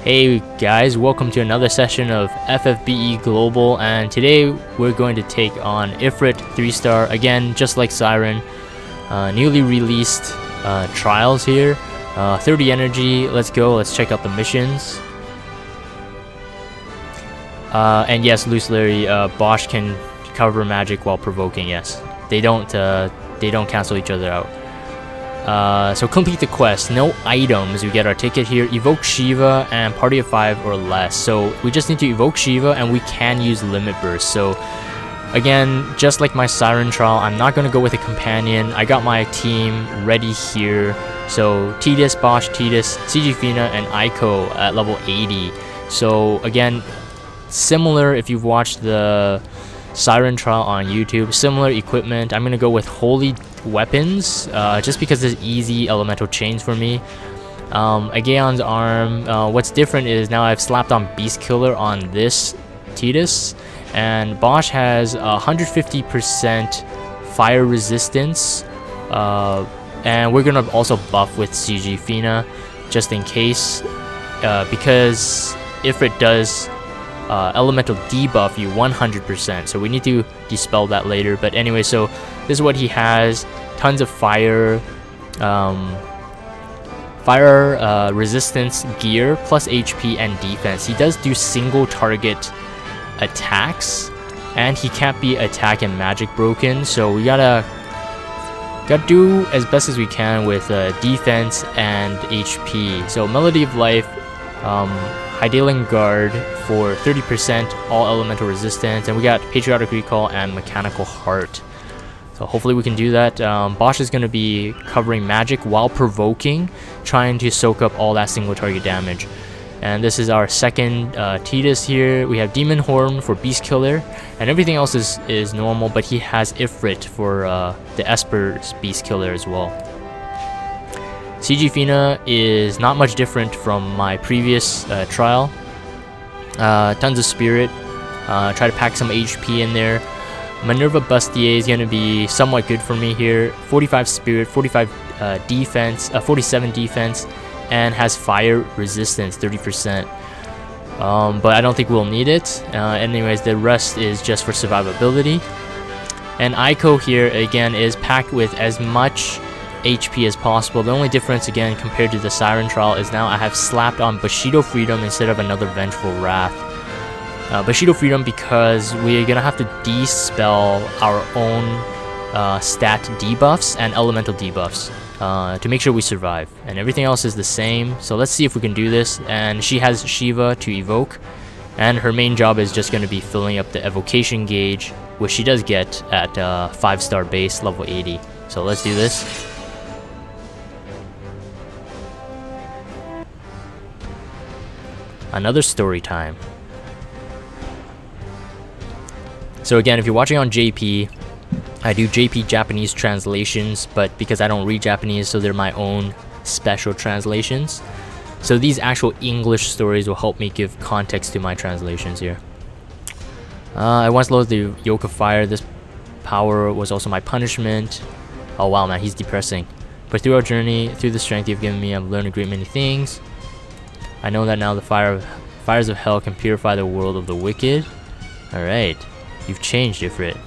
Hey guys, welcome to another session of FFBE Global, and today we're going to take on Ifrit 3-star, again just like Siren. Newly released trials here, 30 energy. Let's go, let's check out the missions. And yes, Loose Larry, Bosch can cover magic while provoking. Yes, they don't cancel each other out. So complete the quest. No items. We get our ticket here. Evoke Shiva and party of 5 or less. So we just need to evoke Shiva and we can use limit burst. So again, just like my Siren trial, I'm not going to go with a companion. I got my team ready here. So Tidus, Bosch, Tidus, CG Fina, and Aiko at level 80. So again, similar if you've watched the Siren trial on YouTube, similar equipment. I'm gonna go with holy weapons just because there's easy elemental chains for me. Aegeon's arm, what's different is now I've slapped on Beast Killer on this Tidus, and Bosch has 150% fire resistance, and we're gonna also buff with CG Fina just in case, because Ifrit does elemental debuff you 100%, so we need to dispel that later. But anyway, so this is what he has. Tons of fire resistance gear plus HP and defense. He does do single target attacks, and he can't be attack and magic broken, so we gotta do as best as we can with defense and HP. So Melody of Life, Hydaelyn Guard for 30% all elemental resistance, and we got Patriotic Recall and Mechanical Heart. So hopefully we can do that. Bosch is going to be covering magic while provoking, trying to soak up all that single target damage. And this is our second Tidus here. We have Demon Horn for Beast Killer, and everything else is normal, but he has Ifrit for the Esper's Beast Killer as well. CG Fina is not much different from my previous trial. Tons of spirit. Try to pack some HP in there. Minerva Bustier is going to be somewhat good for me here. 45 spirit, 45 defense, 47 defense, and has fire resistance 30%. But I don't think we'll need it. Anyways, the rest is just for survivability. And Aiko here again is packed with as much HP as possible. The only difference again compared to the Siren trial is now I have slapped on Bushido Freedom instead of another Vengeful Wrath. Bushido Freedom because we're gonna have to dispel our own stat debuffs and elemental debuffs to make sure we survive, and everything else is the same. So let's see if we can do this. And she has Shiva to evoke, and her main job is just going to be filling up the evocation gauge, which she does get at 5-star base level 80. So let's do this. Another story time. So again, if you're watching on JP, I do JP Japanese translations, but because I don't read Japanese, so they're my own special translations. So these actual English stories will help me give context to my translations here. I once loathed the Yoke of Fire. This power was also my punishment. Oh wow, man, he's depressing. But through our journey, through the strength you've given me, I've learned a great many things. I know that now the fires of hell can purify the world of the wicked. Alright, you've changed, Ifrit.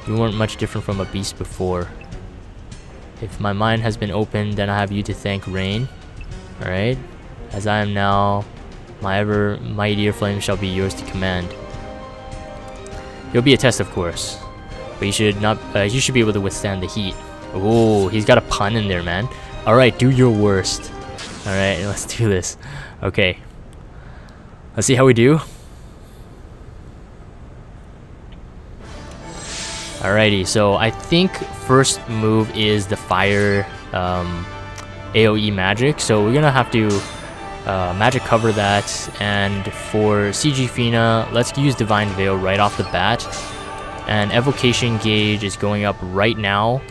You weren't much different from a beast before. If my mind has been opened, then I have you to thank, Rain. Alright, as I am now, my ever mightier flame shall be yours to command. It'll be a test, of course, but you should not. You should be able to withstand the heat. Oh, he's got a pun in there, man. Alright, do your worst. Alright, let's do this. Okay. Let's see how we do. Alrighty, so I think first move is the fire AoE magic. So we're gonna have to magic cover that. And for CG Fina, let's use Divine Veil right off the bat. And evocation gauge is going up right now.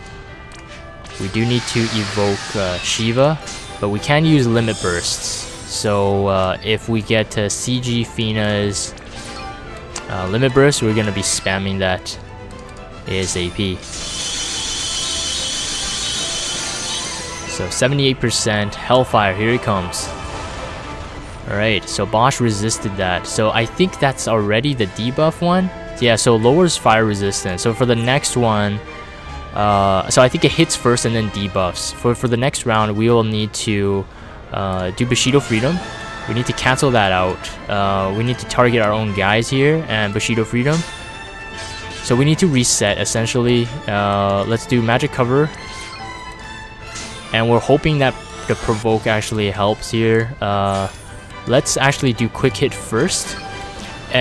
We do need to evoke Shiva, but we can use limit bursts. So if we get to CG Fina's limit burst, we're gonna be spamming that ASAP. So 78% Hellfire, here it comes. Alright, so Bosch resisted that. So I think that's already the debuff one. Yeah, so lowers fire resistance. So for the next one, so I think it hits first and then debuffs. For the next round, we will need to do Bushido Freedom. We need to cancel that out. We need to target our own guys here and Bushido Freedom. So we need to reset essentially. Let's do Magic Cover. And we're hoping that the Provoke actually helps here. Let's actually do Quick Hit first.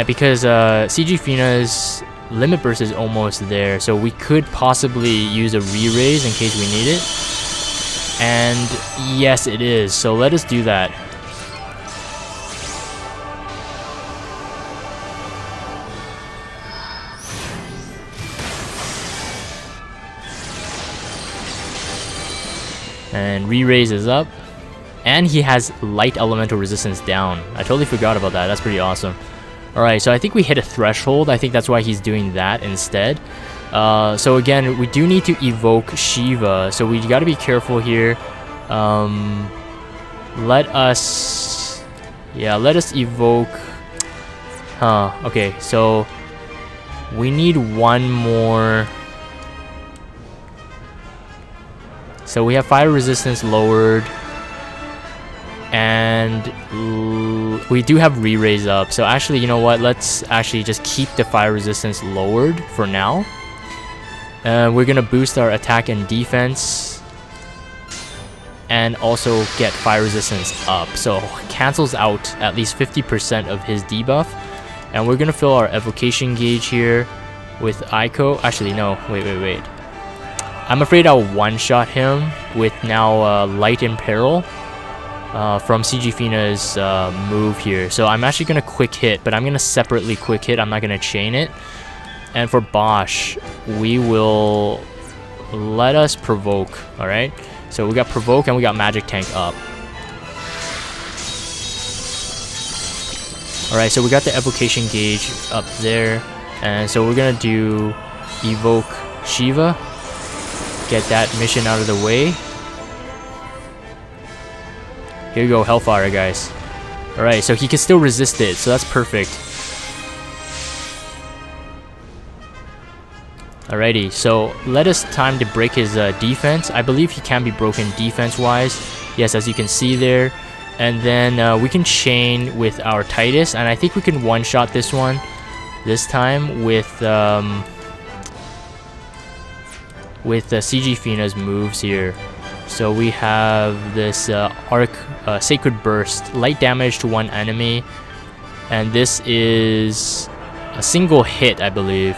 Because CG Fina's Limit Burst is almost there. So we could possibly use a Re-Raise in case we need it. And yes, it is. So let us do that. And Re-Raise is up. And he has Light Elemental Resistance down. I totally forgot about that. That's pretty awesome. Alright, so I think we hit a threshold. I think that's why he's doing that instead. So again, we do need to evoke Shiva. So we gotta be careful here. Let us evoke... okay, so... we need one more... So we have fire resistance lowered. And we do have Re-Raise up. So actually, you know what? Let's actually just keep the fire resistance lowered for now. We're going to boost our attack and defense. And also get fire resistance up. So cancels out at least 50% of his debuff. And we're going to fill our evocation gauge here with Ico. Actually, no. Wait. I'm afraid I'll one-shot him with now Light Imperil from CG Fina's move here. So I'm actually going to quick hit, but I'm going to separately quick hit. I'm not going to chain it. And for Bosch, we will let us provoke, alright? So we got provoke and we got magic tank up. Alright, so we got the evocation gauge up there. And so we're going to do evoke Shiva. Get that mission out of the way. Here you go, Hellfire, guys. Alright, so he can still resist it, so that's perfect. Alrighty, so let us time to break his defense. I believe he can be broken defense-wise. Yes, as you can see there. And then we can chain with our Titus, and I think we can one-shot this one this time with CG Fina's moves here. So we have this Sacred Burst, light damage to one enemy, and this is a single hit, I believe,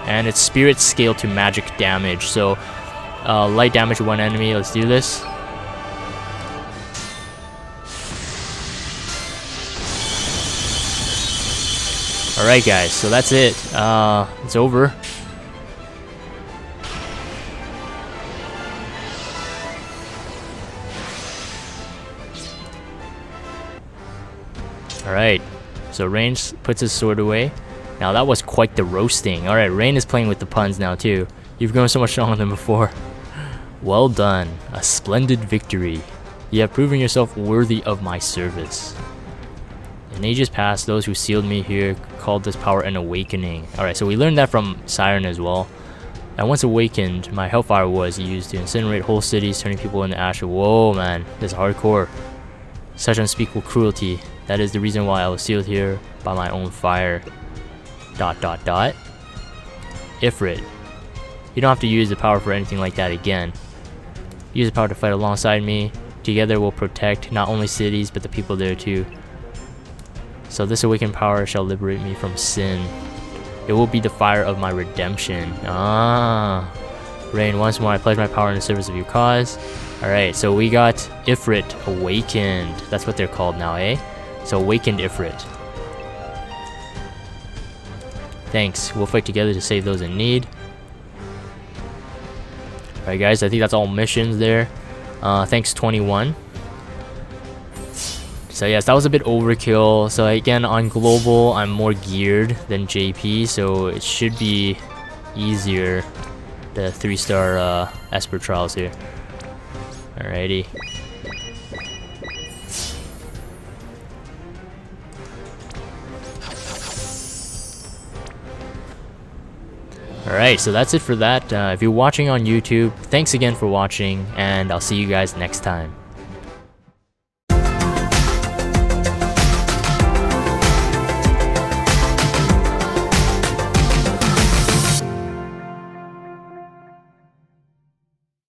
and it's Spirit Scale to magic damage. So light damage to one enemy. Let's do this. Alright guys, so that's it. It's over. Alright, so Rain puts his sword away. Now that was quite the roasting. Alright, Rain is playing with the puns now too. You've grown so much stronger than before. Well done. A splendid victory. You have proven yourself worthy of my service. In ages past, those who sealed me here called this power an awakening. Alright, so we learned that from Siren as well. And once awakened, my hellfire was used to incinerate whole cities, turning people into ash. Whoa, man, this is hardcore. Such unspeakable cruelty. That is the reason why I was sealed here by my own fire. ... Ifrit. You don't have to use the power for anything like that again. Use the power to fight alongside me. Together we'll protect not only cities, but the people there too. So this awakened power shall liberate me from sin. It will be the fire of my redemption. Ah. Rain, once more I pledge my power in the service of your cause. Alright, so we got Ifrit awakened. That's what they're called now, eh? So awakened Ifrit. Thanks. We'll fight together to save those in need. Alright guys, I think that's all missions there. Thanks 21. So yes, that was a bit overkill. So again, on global, I'm more geared than JP, so it should be easier. The 3-star Esper trials here. Alrighty. Alright, so that's it for that. If you're watching on YouTube, thanks again for watching, and I'll see you guys next time.